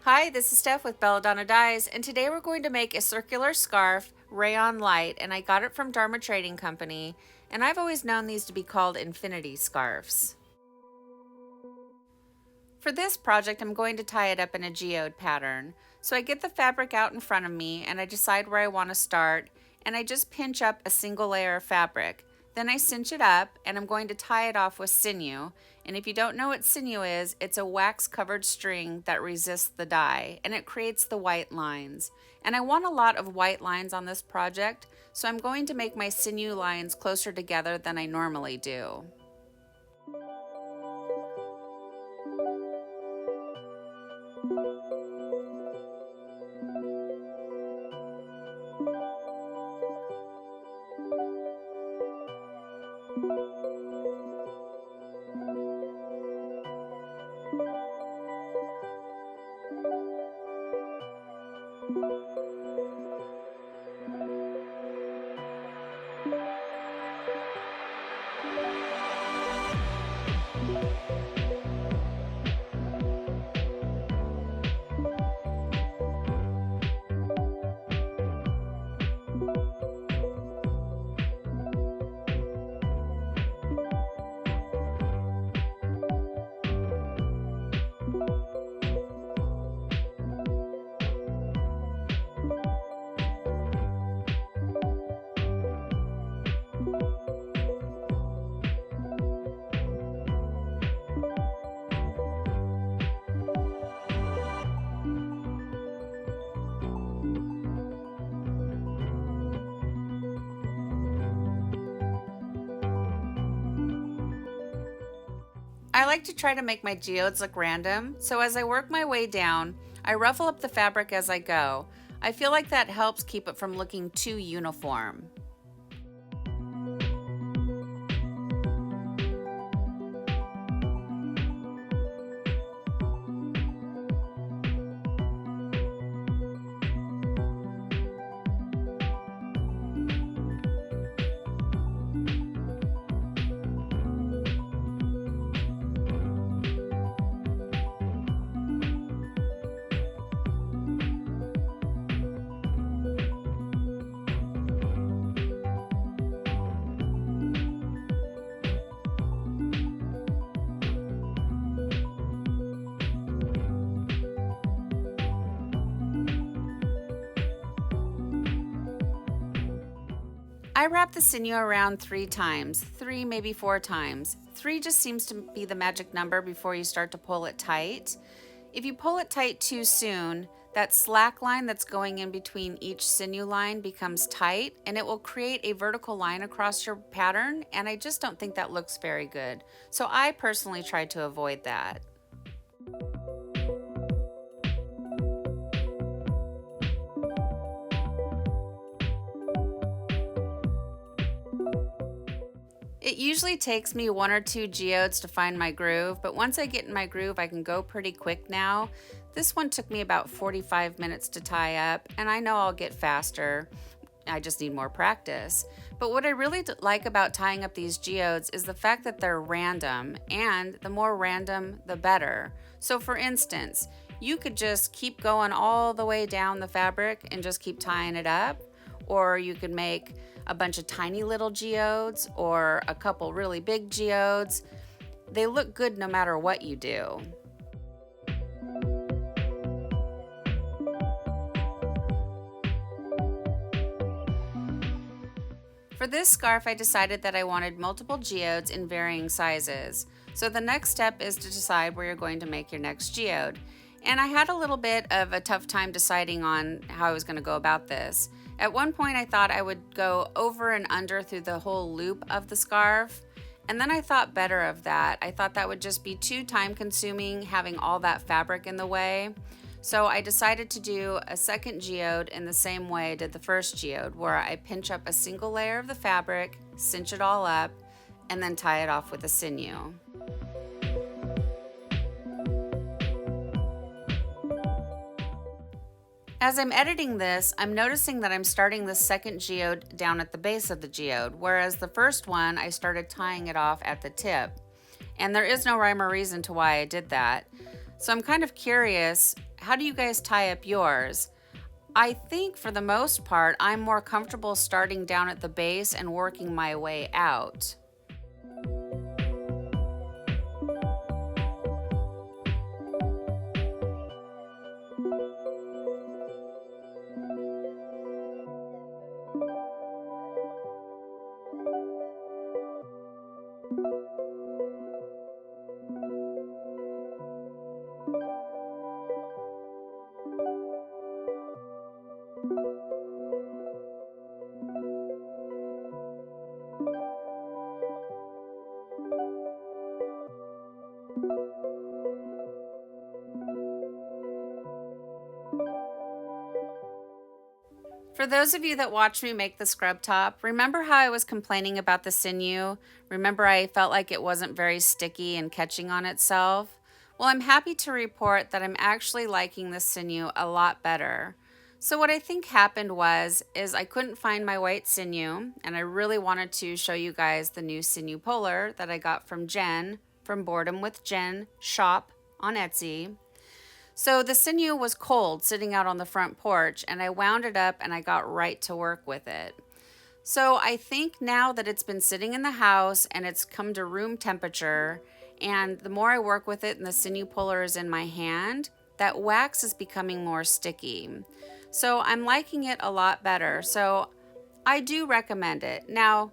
Hi, this is Steph with Belladonna Dyes, and today we're going to make a circular scarf, Rayon Light, and I got it from Dharma Trading Company, and I've always known these to be called infinity scarves. For this project, I'm going to tie it up in a geode pattern. So I get the fabric out in front of me and I decide where I want to start, and I just pinch up a single layer of fabric. Then I cinch it up and I'm going to tie it off with sinew. And if you don't know what sinew is, it's a wax covered string that resists the dye and it creates the white lines. And I want a lot of white lines on this project, so I'm going to make my sinew lines closer together than I normally do. I like to try to make my geodes look random, so as I work my way down, I ruffle up the fabric as I go. I feel like that helps keep it from looking too uniform. I wrap the sinew around 3 times, 3 maybe 4 times. 3 just seems to be the magic number before you start to pull it tight. If you pull it tight too soon, that slack line that's going in between each sinew line becomes tight and it will create a vertical line across your pattern, and I just don't think that looks very good. So I personally try to avoid that. It usually takes me 1 or 2 geodes to find my groove, but once I get in my groove, I can go pretty quick now. This one took me about 45 minutes to tie up, and I know I'll get faster. I just need more practice. But what I really like about tying up these geodes is the fact that they're random, and the more random, the better. So for instance, you could just keep going all the way down the fabric and just keep tying it up, or you could make a bunch of tiny little geodes or a couple really big geodes. They look good no matter what you do. For this scarf, I decided that I wanted multiple geodes in varying sizes. So the next step is to decide where you're going to make your next geode. And I had a little bit of a tough time deciding on how I was going to go about this. At one point I thought I would go over and under through the whole loop of the scarf, and then I thought better of that. I thought that would just be too time consuming having all that fabric in the way. So I decided to do a second geode in the same way I did the first geode, where I pinch up a single layer of the fabric, cinch it all up, and then tie it off with a sinew. As I'm editing this, I'm noticing that I'm starting the second geode down at the base of the geode, whereas the first one I started tying it off at the tip. And there is no rhyme or reason to why I did that. So I'm kind of curious how do you guys tie up yours? I think for the most part, I'm more comfortable starting down at the base and working my way out. For those of you that watched me make the scrub top, remember how I was complaining about the sinew? Remember I felt like it wasn't very sticky and catching on itself? Well, I'm happy to report that I'm actually liking the sinew a lot better. So what I think happened is I couldn't find my white sinew, and I really wanted to show you guys the new Sinew Puller that I got from Jen from Boredom with Jen shop on Etsy. So the sinew was cold sitting out on the front porch, and I wound it up and I got right to work with it. So I think now that it's been sitting in the house and it's come to room temperature, and the more I work with it and the sinew puller is in my hand, that wax is becoming more sticky. So I'm liking it a lot better. So I do recommend it. Now,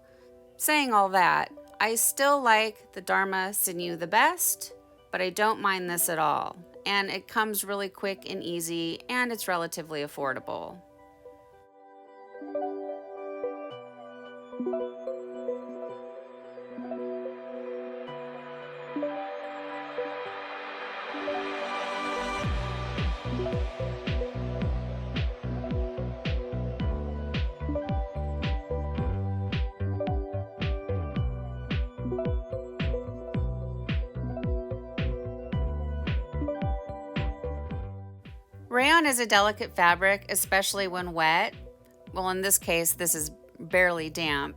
saying all that, I still like the Dharma sinew the best, but I don't mind this at all. And it comes really quick and easy, and it's relatively affordable. Rayon is a delicate fabric, especially when wet. Well, in this case, this is barely damp.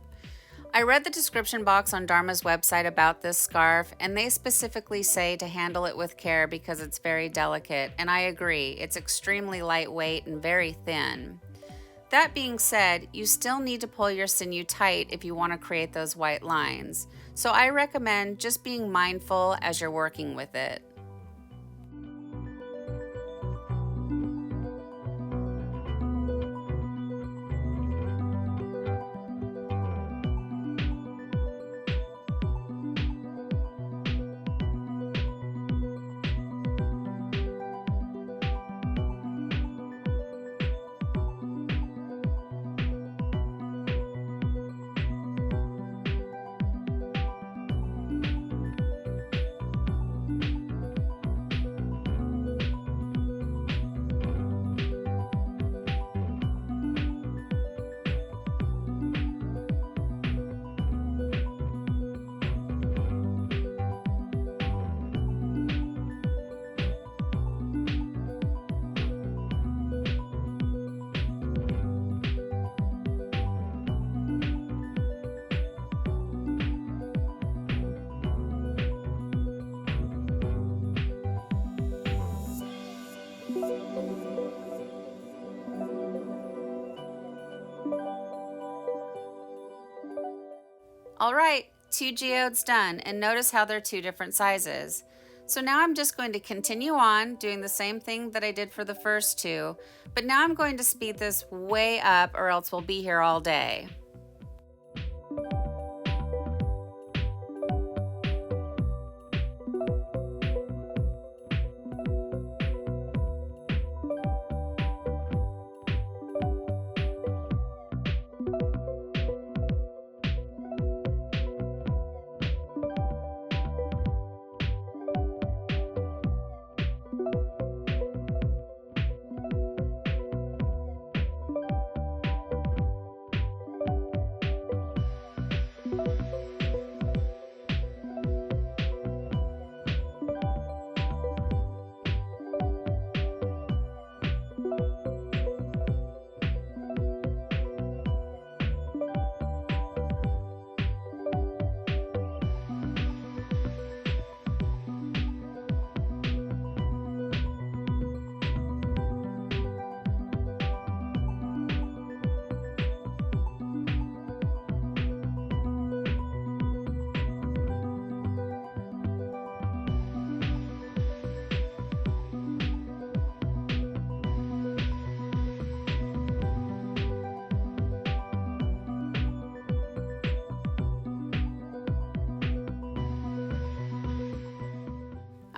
I read the description box on Dharma's website about this scarf, and they specifically say to handle it with care because it's very delicate, and I agree. It's extremely lightweight and very thin. That being said, you still need to pull your sinew tight if you want to create those white lines. So I recommend just being mindful as you're working with it. All right, 2 geodes done, and notice how they're 2 different sizes. So now I'm just going to continue on doing the same thing that I did for the first 2, but now I'm going to speed this way up or else we'll be here all day.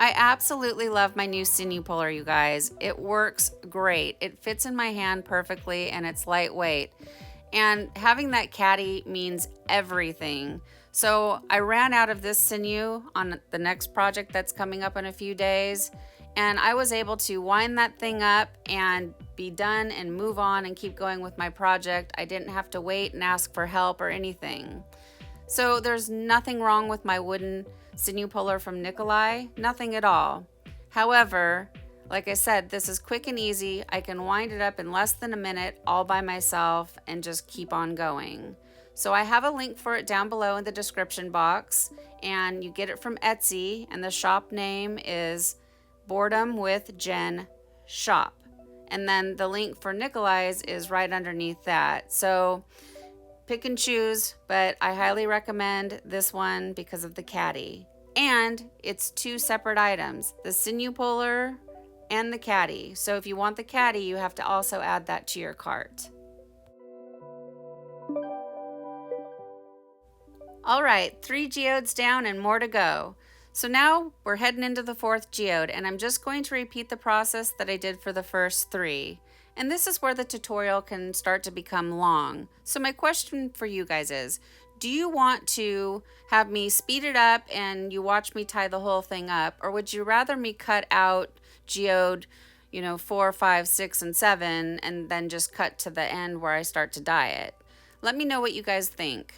I absolutely love my new Sinew Puller, you guys. It works great. It fits in my hand perfectly and it's lightweight. And having that caddy means everything. So I ran out of this sinew on the next project that's coming up in a few days. And I was able to wind that thing up and be done and move on and keep going with my project. I didn't have to wait and ask for help or anything. So there's nothing wrong with my wooden sinew puller from Nikolay, nothing at all. However, like I said, this is quick and easy. I can wind it up in less than a minute all by myself and just keep on going. So I have a link for it down below in the description box, and you get it from Etsy, and the shop name is Boredom with Jen Shop. And then the link for Nikolay's is right underneath that. So pick and choose, but I highly recommend this one because of the caddy. And it's two separate items, the sinew puller and the caddy. So if you want the caddy, you have to also add that to your cart. All right, 3 geodes down and more to go. So now we're heading into the 4th geode, and I'm just going to repeat the process that I did for the first 3. And this is where the tutorial can start to become long. So my question for you guys is, do you want to have me speed it up and you watch me tie the whole thing up, or would you rather me cut out geode, 4, 5, 6, and 7, and then just cut to the end where I start to dye it? Let me know what you guys think.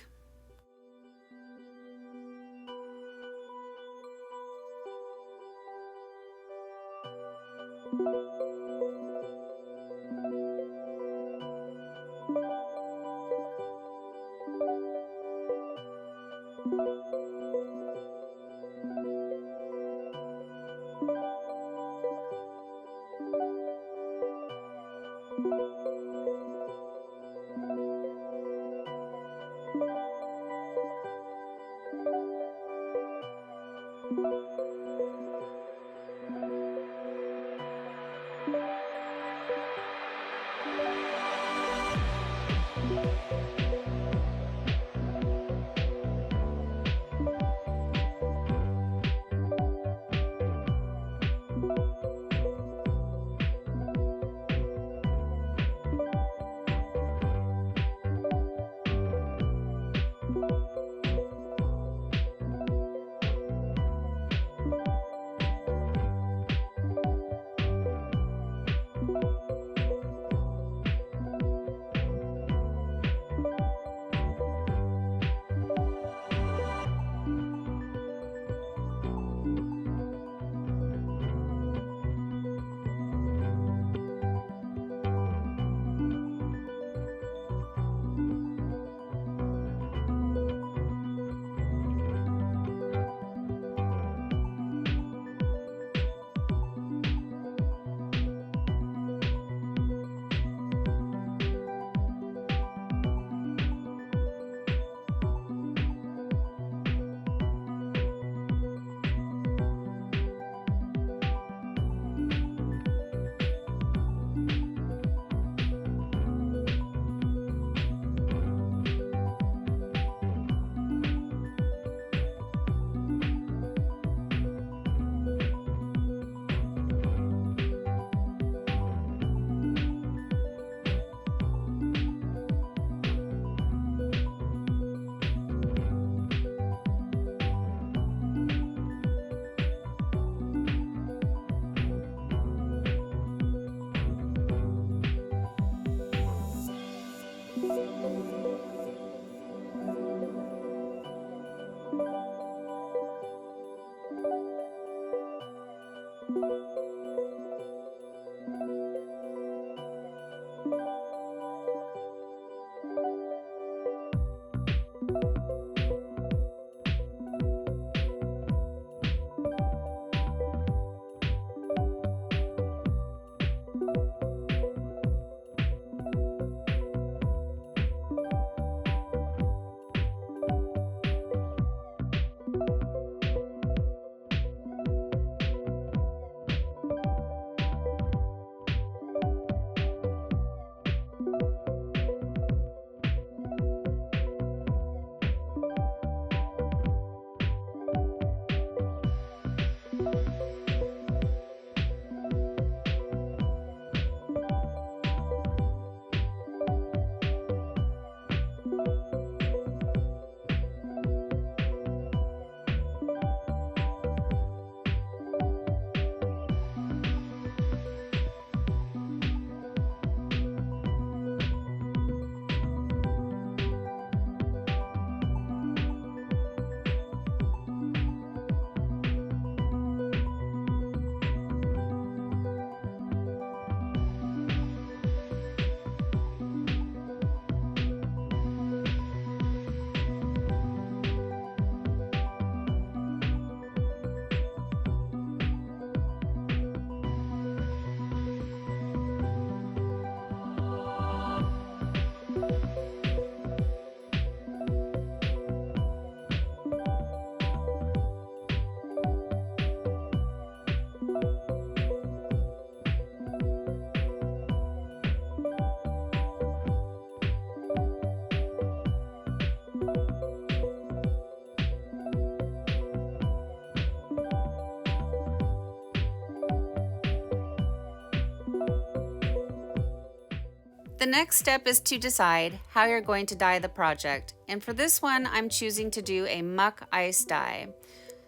The next step is to decide how you're going to dye the project. And for this one, I'm choosing to do a Muck ice dye.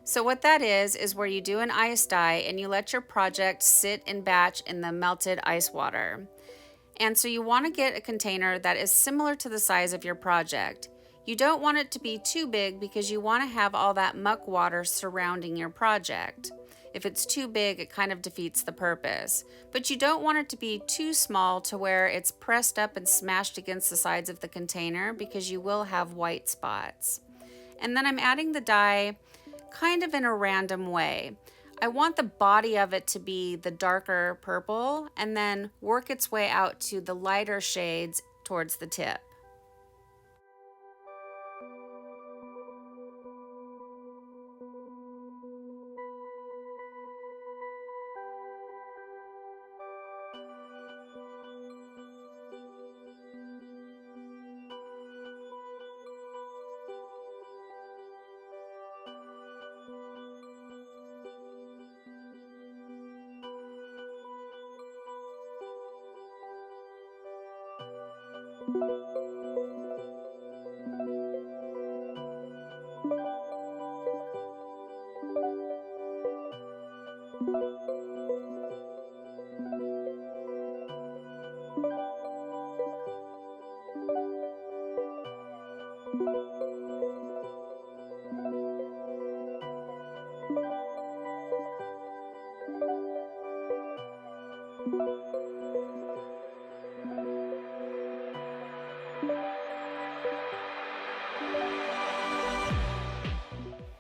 So what that is where you do an ice dye and you let your project sit in batch in the melted ice water. And so you want to get a container that is similar to the size of your project. You don't want it to be too big because you want to have all that muck water surrounding your project. If it's too big, it kind of defeats the purpose. But you don't want it to be too small to where it's pressed up and smashed against the sides of the container because you will have white spots. And then I'm adding the dye kind of in a random way. I want the body of it to be the darker purple and then work its way out to the lighter shades towards the tip.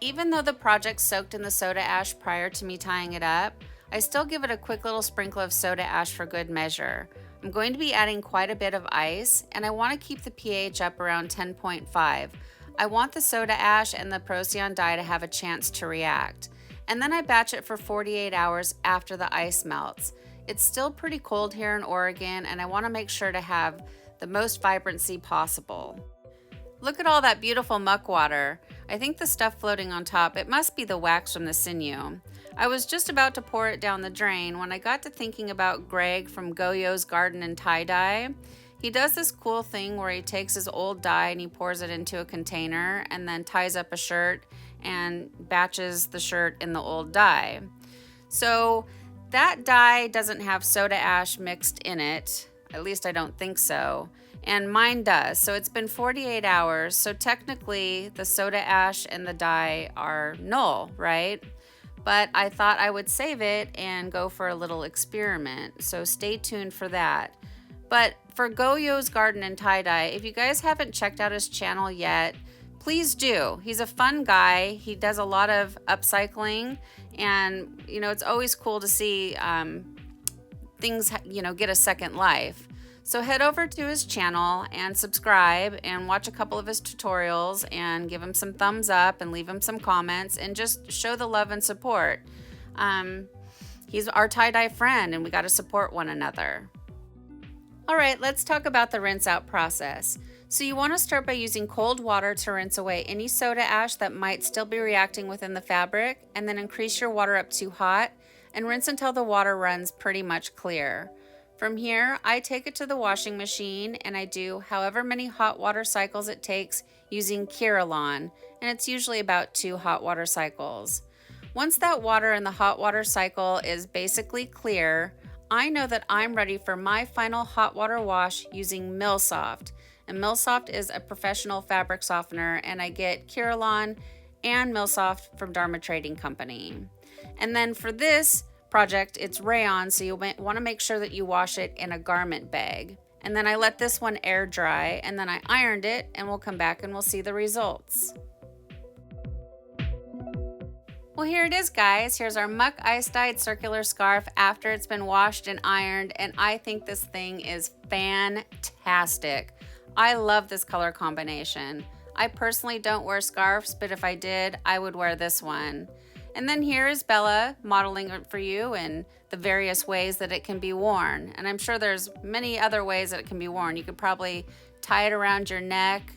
Even though the project soaked in the soda ash prior to me tying it up, I still give it a quick little sprinkle of soda ash for good measure. I'm going to be adding quite a bit of ice, and I want to keep the pH up around 10.5. I want the soda ash and the procion dye to have a chance to react. And then I batch it for 48 hours after the ice melts. It's still pretty cold here in Oregon, and I want to make sure to have the most vibrancy possible. Look at all that beautiful muck water. I think the stuff floating on top, it must be the wax from the Sinew. I was just about to pour it down the drain when I got to thinking about Greg from Goyo's Garden and Tie-Dye. He does this cool thing where he takes his old dye and he pours it into a container and then ties up a shirt and batches the shirt in the old dye. So that dye doesn't have soda ash mixed in it, at least I don't think so. And mine does. So it's been 48 hours. So technically the soda ash and the dye are null, right? But I thought I would save it and go for a little experiment. So stay tuned for that. But for Goyo's Garden and Tie-Dye, if you guys haven't checked out his channel yet, please do. He's a fun guy. He does a lot of upcycling, and it's always cool to see things get a second life. So head over to his channel and subscribe and watch a couple of his tutorials and give him some thumbs up and leave him some comments and just show the love and support. He's our tie-dye friend and we got to support one another. All right, let's talk about the rinse out process. So you want to start by using cold water to rinse away any soda ash that might still be reacting within the fabric, and then increase your water up to hot and rinse until the water runs pretty much clear. From here, I take it to the washing machine and I do however many hot water cycles it takes using Kirillon, and it's usually about 2 hot water cycles. Once that water in the hot water cycle is basically clear, I know that I'm ready for my final hot water wash using Millsoft. And Millsoft is a professional fabric softener, and I get Kirillon and Millsoft from Dharma Trading Company. And then for this project, it's Rayon, so you want to make sure that you wash it in a garment bag. And then I let this one air dry, and then I ironed it, and we'll come back and we'll see the results. Well, here it is, guys. Here's our Muck ice-dyed circular scarf after it's been washed and ironed, and I think this thing is fantastic. I love this color combination. I personally don't wear scarves, but if I did, I would wear this one. And then here is Bella modeling it for you in the various ways that it can be worn. And I'm sure there's many other ways that it can be worn. You could probably tie it around your neck,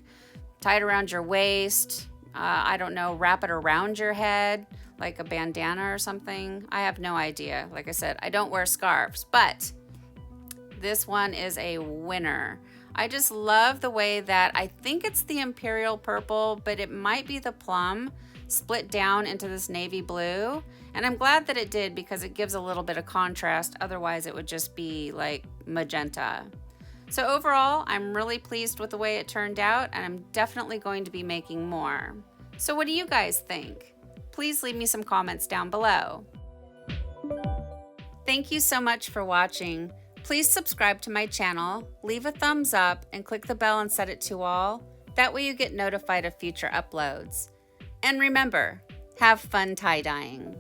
tie it around your waist, I don't know, wrap it around your head like a bandana or something. I have no idea. Like I said, I don't wear scarves, but this one is a winner. I just love the way that I think it's the Imperial Purple, but it might be the Plum split down into this navy blue. And I'm glad that it did because it gives a little bit of contrast. Otherwise it would just be like magenta. So overall, I'm really pleased with the way it turned out, and I'm definitely going to be making more. So what do you guys think? Please leave me some comments down below. Thank you so much for watching. Please subscribe to my channel, leave a thumbs up, and click the bell and set it to all. That way you get notified of future uploads. And remember, have fun tie-dyeing.